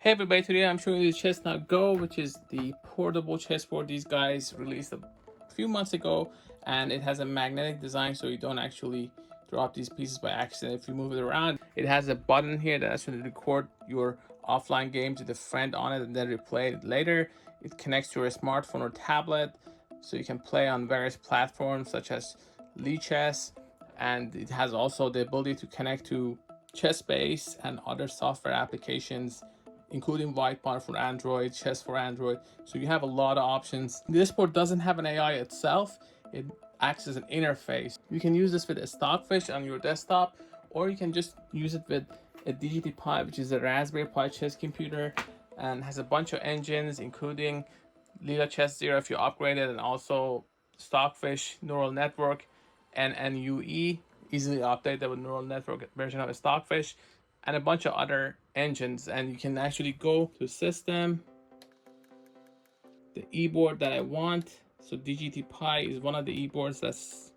Hey everybody, today I'm showing you the Chestnut Go, which is the portable chessboard these guys released a few months ago, and it has a magnetic design so you don't actually drop these pieces by accident if you move it around. It has a button here that actually record your offline games with a friend on it and then replay it later. It connects to your smartphone or tablet so you can play on various platforms such as Leela Chess, and it has also the ability to connect to Chessbase and other software applications, including Whiteboard for Android, Chess for Android. So you have a lot of options. This board doesn't have an AI itself. It acts as an interface. You can use this with a Stockfish on your desktop, or you can just use it with a DGT Pi, which is a Raspberry Pi chess computer, and has a bunch of engines, including Leela Chess Zero if you upgrade it, and also Stockfish neural network and NUE, easily updated with neural network version of a Stockfish, and a bunch of other engines. And you can actually go to system, the e-board that I want. So DGT Pi is one of the e-boards that's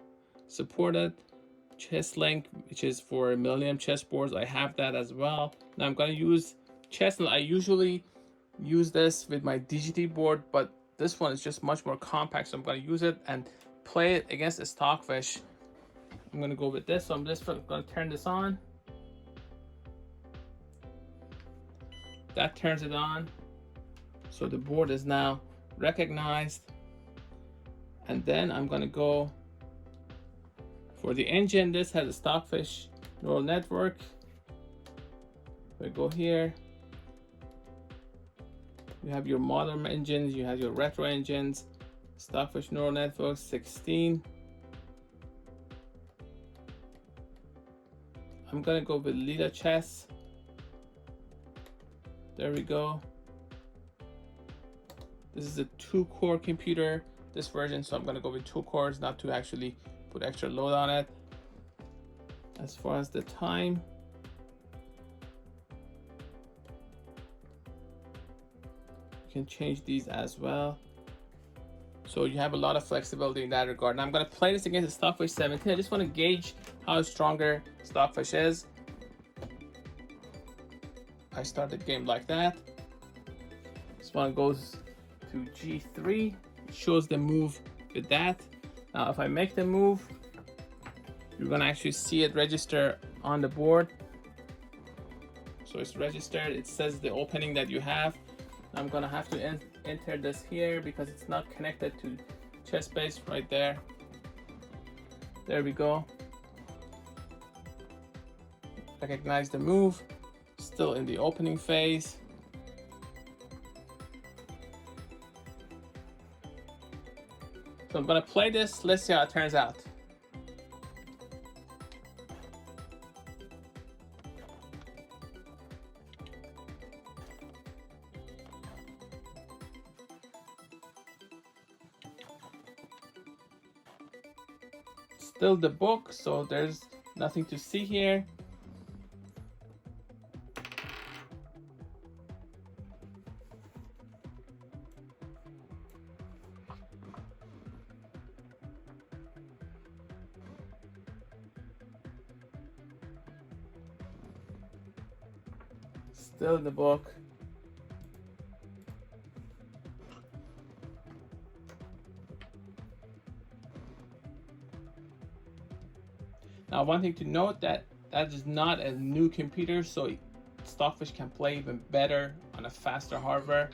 supported. ChessLink, which is for Millennium chessboards, I have that as well. Now I'm going to use Chestnut. I usually use this with my DGT board, but this one is just much more compact, so I'm going to use it and play it against a Stockfish. I'm going to go with this, so I'm just going to turn this on. That turns it on, so the board is now recognized. And then I'm going to go for the engine. This has a Stockfish neural network. We go here, you have your modern engines, you have your retro engines, Stockfish neural network 16. I'm gonna go with Leela Chess. There we go. This is a 2-core computer, this version, so I'm gonna go with 2 cores, not to actually put extra load on it. As far as the time, you can change these as well. So you have a lot of flexibility in that regard. Now I'm gonna play this against the Stockfish 17. I just wanna gauge how stronger Stockfish is. I start the game like that. This one goes to G3, it shows the move with that. Now if I make the move, you're gonna actually see it register on the board. So it's registered, it says the opening that you have. I'm gonna have to enter this here because it's not connected to Chessbase right there. There we go. Recognize the move, still in the opening phase. So I'm gonna play this, let's see how it turns out. Still the book, so there's nothing to see here. Still in the book. Now, one thing to note, that is not a new computer, so Stockfish can play even better on a faster hardware.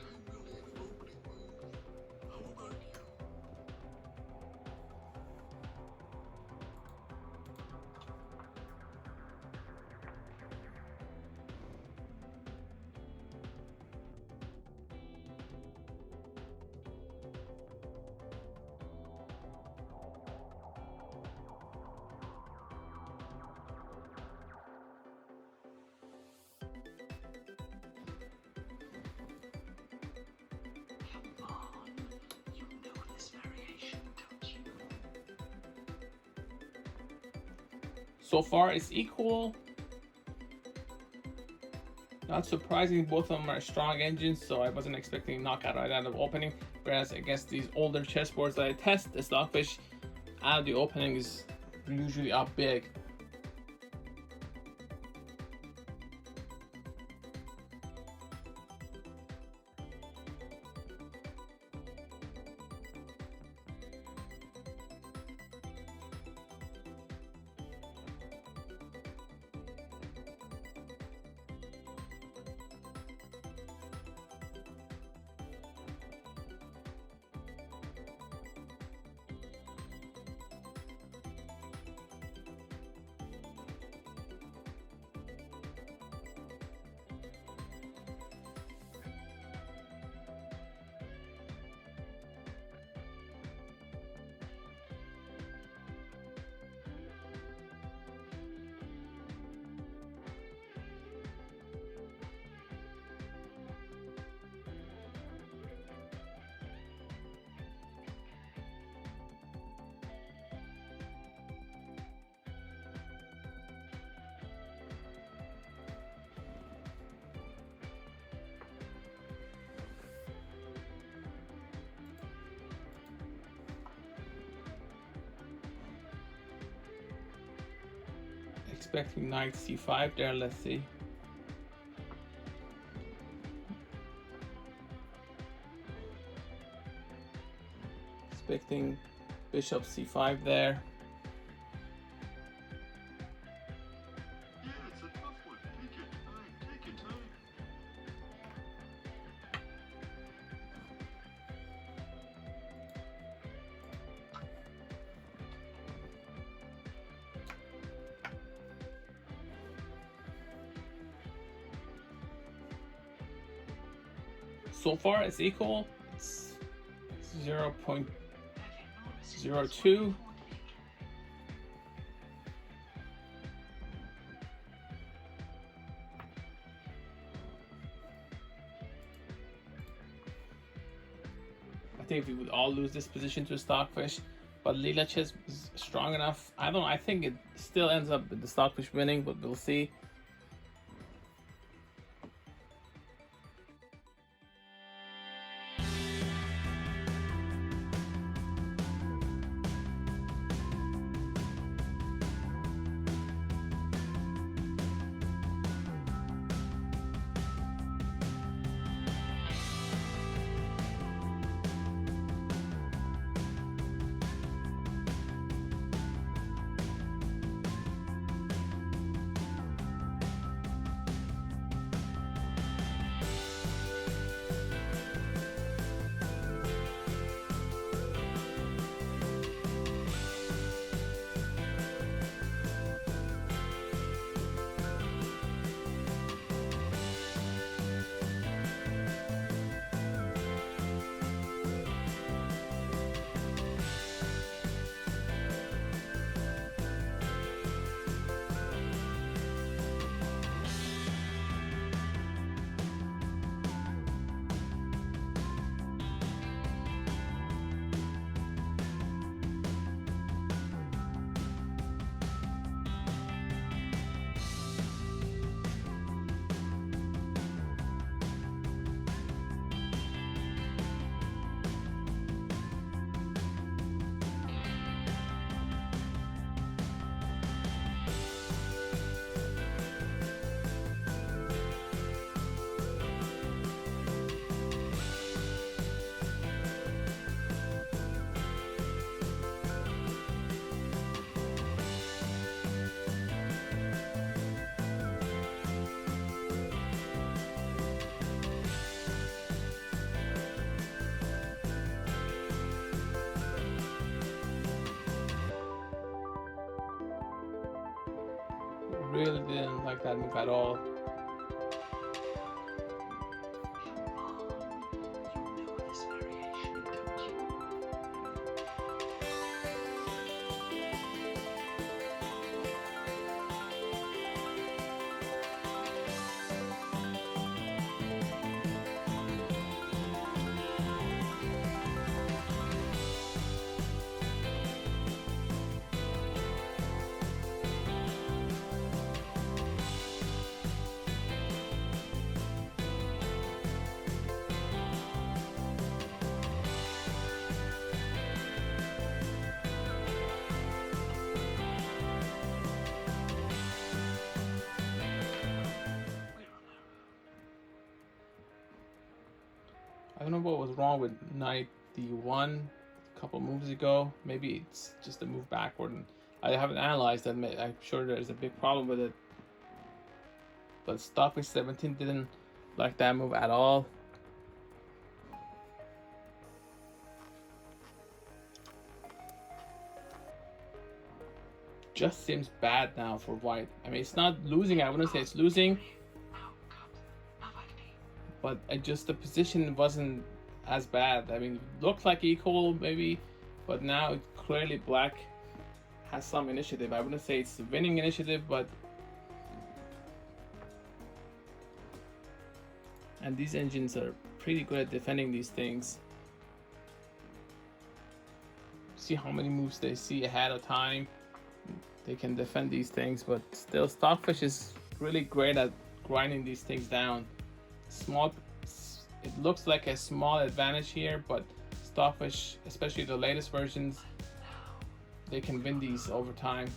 So far it's equal. Not surprising, both of them are strong engines, so I wasn't expecting knockout right out of opening. Whereas against these older chessboards that I test, the Stockfish out of the opening is usually up big. Expecting knight c5 there, let's see. Expecting bishop c5 there. Yeah, it's a tough one. Take your time, take your time. So far it's equal. It's 0.02. I think we would all lose this position to Stockfish, but Leela Chess is strong enough. I think it still ends up with the Stockfish winning, but we'll see. Really didn't like that move at all. You know this variation, don't you? I don't know what was wrong with knight d1 a couple moves ago. Maybe it's just a move backward, and I haven't analyzed that. I'm sure there's a big problem with it. But Stockfish 17 didn't like that move at all. Just seems bad now for white. I mean, it's not losing. I wouldn't say it's losing, but just the position wasn't as bad. I mean, it looked like equal maybe, but now clearly black has some initiative. I wouldn't say it's winning initiative, but and these engines are pretty good at defending these things. See how many moves they see ahead of time. They can defend these things, but still Stockfish is really great at grinding these things down. Small, it looks like a small advantage here, but Stockfish, especially the latest versions, they can win these over time.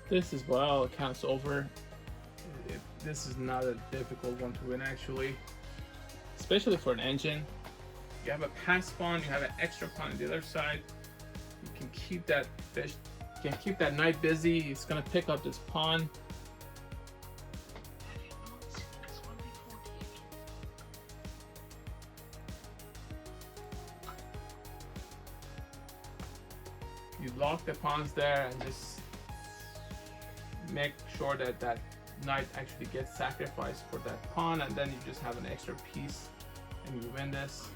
This is by all accounts over. This is not a difficult one to win actually, especially for an engine. You have a pass pawn, you have an extra pawn on the other side. You can keep that fish, you can keep that knight busy. He's gonna pick up this pawn. You lock the pawns there and just make sure that that knight actually gets sacrificed for that pawn, and then you just have an extra piece and you win this.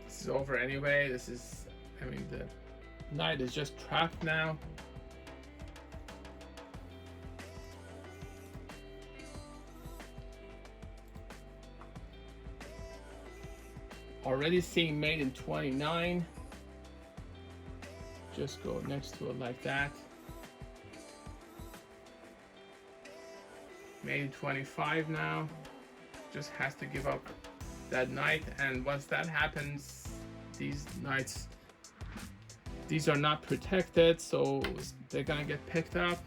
This is over anyway. This is, I mean, the knight is just trapped now. Already seeing mate in 29. Just go next to it like that. Mate in 25 now. Just has to give up that knight, and once that happens, these knights, these are not protected, so they're gonna get picked up.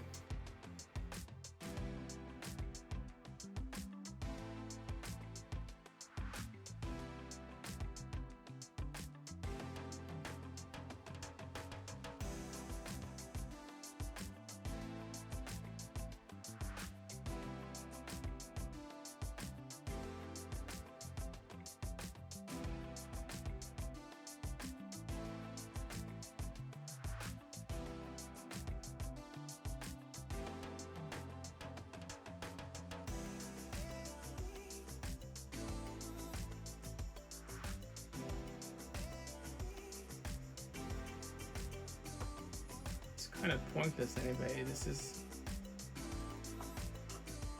Kind of pointless anyway. This is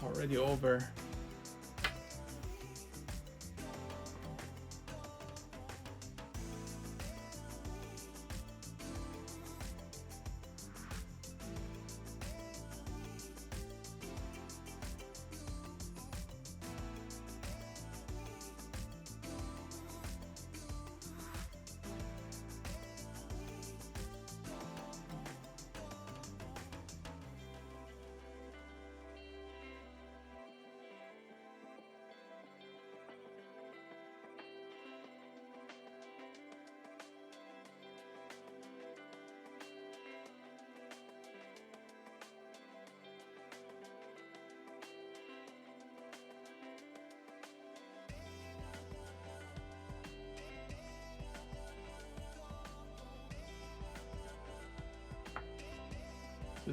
already over.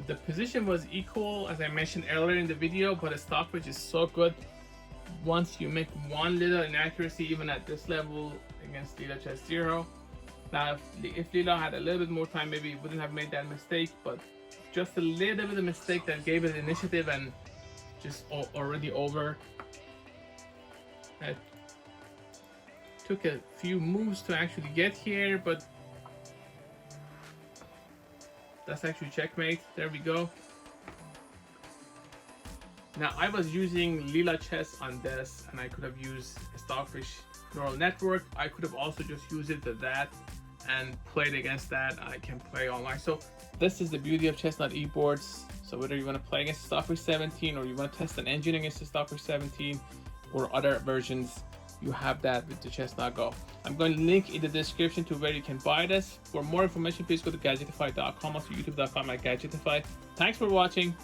The position was equal, as I mentioned earlier in the video, but the Stockfish is so good. Once you make one little inaccuracy, even at this level against Leela Chess Zero. Now, if Leela had a little bit more time, maybe he wouldn't have made that mistake, but just a little bit of mistake that gave it initiative and just already over. It took a few moves to actually get here, but that's actually checkmate. There we go. Now I was using Leela Chess on this, and I could have used a Stockfish neural network. I could have also just used it to that and played against that. I can play online. So this is the beauty of Chestnut eBoards. So whether you want to play against the Stockfish 17 or you want to test an engine against the Stockfish 17 or other versions, you have that with the Chestnut Go. I'm going to link in the description to where you can buy this. For more information, please go to gadgetify.com, also youtube.com/gadgetify. Thanks for watching.